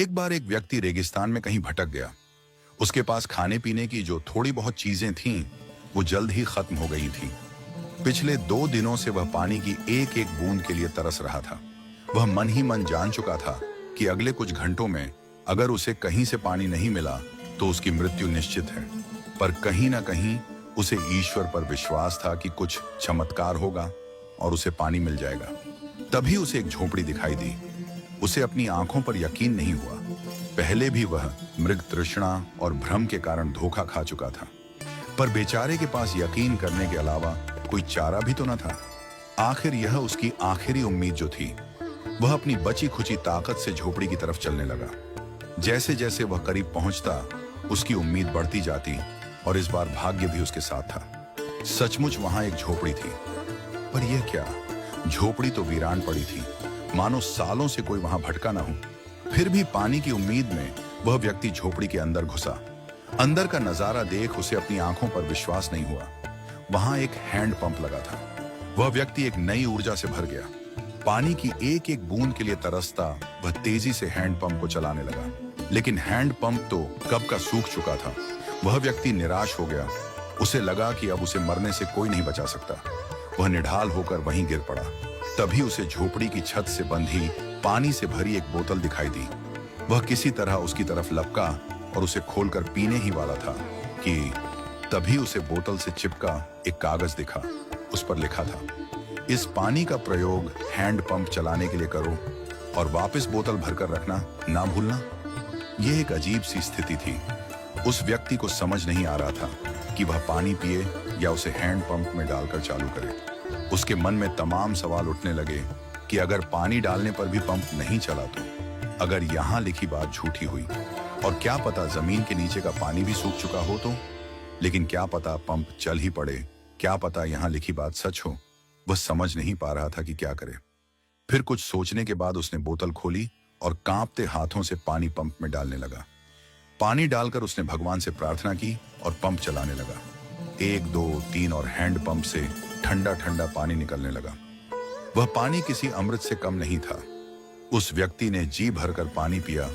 एक बार एक व्यक्ति रेगिस्तान में कहीं भटक गया। उसके पास खाने पीने की जो थोड़ी बहुत चीजें थीं, वो जल्द ही खत्म हो गई थीं। पिछले 2 दिनों से वह पानी की एक एक बूंद के लिए तरस रहा था। वह मन ही मन जान चुका था कि अगले कुछ घंटों में अगर उसे कहीं से पानी नहीं मिला तो उसकी मृत्यु निश्चित है। पर कहीं ना कहीं उसे ईश्वर पर विश्वास था कि कुछ चमत्कार होगा और उसे पानी मिल जाएगा। तभी उसे एक झोपड़ी दिखाई दी। उसे अपनी आंखों पर यकीन नहीं हुआ। पहले भी वह मृग तृष्णा और भ्रम के कारण धोखा खा चुका था, पर बेचारे के पास यकीन करने के अलावा कोई चारा भी तो न था। आखिर यह उसकी आखिरी उम्मीद जो थी। वह अपनी बची खुची ताकत से झोपड़ी की तरफ चलने लगा। जैसे जैसे वह करीब पहुंचता, उसकी उम्मीद बढ़ती जाती और इस बार भाग्य भी उसके साथ था। सचमुच वहां एक झोपड़ी थी, पर यह क्या, झोपड़ी तो वीरान पड़ी थी, मानो सालों से कोई वहां भटका ना हो। फिर भी पानी की उम्मीद में वह व्यक्ति झोपड़ी के अंदर घुसा। अंदर का नजारा देख उसे अपनी आंखों पर विश्वास नहीं हुआ। वहां एक हैंड पंप लगा था। वह व्यक्ति एक नई ऊर्जा से भर गया। पानी की एक एक बूंद के लिए तरसता वह तेजी से हैंड पंप को चलाने लगा, लेकिन हैंड पंप तो कब का सूख चुका था। वह व्यक्ति निराश हो गया। उसे लगा कि अब उसे मरने से कोई नहीं बचा सकता। वह निढाल होकर वहीं गिर पड़ा। तभी उसे झोपड़ी की छत से बंधी पानी से भरी एक बोतल दिखाई दी। वह किसी तरह उसकी तरफ लपका और उसे खोलकर पीने ही वाला था कि तभी उसे बोतल से चिपका एक कागज दिखा। उस पर लिखा था, इस पानी का प्रयोग हैंड पंप चलाने के लिए करो और वापस बोतल भरकर रखना ना भूलना। यह एक अजीब सी स्थिति थी। उस व्यक्ति को समझ नहीं आ रहा था कि वह पानी पिए या उसे हैंड पंप में डालकर चालू करे। उसके मन में तमाम सवाल उठने लगे कि अगर पानी डालने पर भी पंप नहीं चला तो, अगर यहाँ लिखी बात झूठी हुई, और क्या पता जमीन के नीचे का पानी भी सूख चुका हो तो, लेकिन क्या पता पंप चल ही पड़े, क्या पता यहाँ लिखी बात सच हो। वह समझ नहीं पा रहा था कि क्या करे। फिर कुछ सोचने के बाद उसने बोतल खोली और कांपते हाथों से पानी पंप में डालने लगा। पानी डालकर उसने भगवान से प्रार्थना की और पंप चलाने लगा। 1 2 3 और हैंड पंप से ठंडा ठंडा पानी निकलने लगा। वह पानी किसी अमृत से कम नहीं था। उस व्यक्ति ने जी भरकर पानी पिया।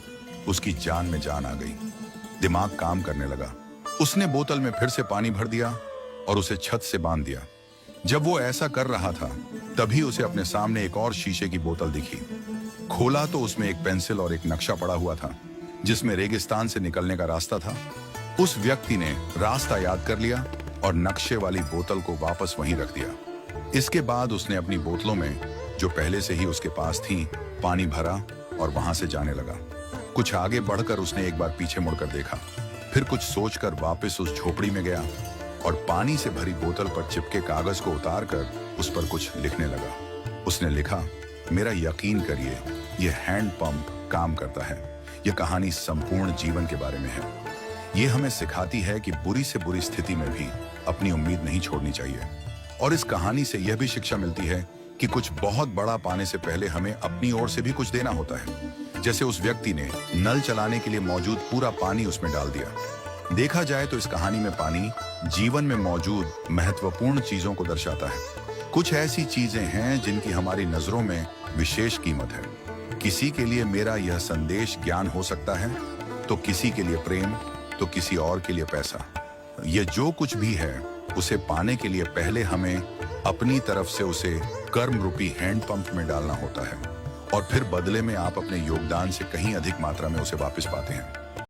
उसकी जान में जान आ गई। दिमाग काम करने लगा। उसने बोतल में फिर से पानी भर दिया और उसे छत से बांध दिया। जब वो ऐसा कर रहा था, तभी उसे अपने सामने एक और शीशे की बोतल दिखी। खोला तो उसमें एक पेंसिल और एक नक्शा पड़ा हुआ था, जिसमें रेगिस्तान से निकलने का रास्ता था। उस व्यक्ति ने रास्ता याद कर लिया और नक्शे वाली बोतल को वापस वहीं रख दिया। इसके बाद उसने अपनी बोतलों में, जो पहले से ही उसके पास थी, पानी भरा और वहां से जाने लगा। कुछ आगे बढ़कर उसने एक बार पीछे मुड़कर देखा। फिर कुछ सोचकर वापस उस झोपड़ी में गया और पानी से भरी बोतल पर चिपके कागज को उतारकर उस पर कुछ लिखने लगा। उसने लिखा, मेरा यकीन करिए, यह हैंड पंप काम करता है। यह कहानी संपूर्ण जीवन के बारे में है। यह हमें सिखाती है कि बुरी से बुरी स्थिति में भी अपनी उम्मीद नहीं छोड़नी चाहिए। और इस कहानी से यह भी शिक्षा मिलती है कि कुछ बहुत बड़ा पाने से पहले हमें अपनी ओर से भी कुछ देना होता है। जैसे उस व्यक्ति ने नल चलाने के लिए मौजूद पूरा पानी उसमें डाल दिया। देखा जाए तो इस कहानी में पानी जीवन में मौजूद महत्वपूर्ण चीजों को दर्शाता है। कुछ ऐसी चीजें हैं जिनकी हमारी नजरों में विशेष कीमत है। किसी के लिए मेरा यह संदेश ज्ञान हो सकता है, तो किसी के लिए प्रेम, तो किसी और के लिए पैसा। यह जो कुछ भी है, उसे पाने के लिए पहले हमें अपनी तरफ से उसे कर्म रूपी हैंड पंप में डालना होता है, और फिर बदले में आप अपने योगदान से कहीं अधिक मात्रा में उसे वापस पाते हैं।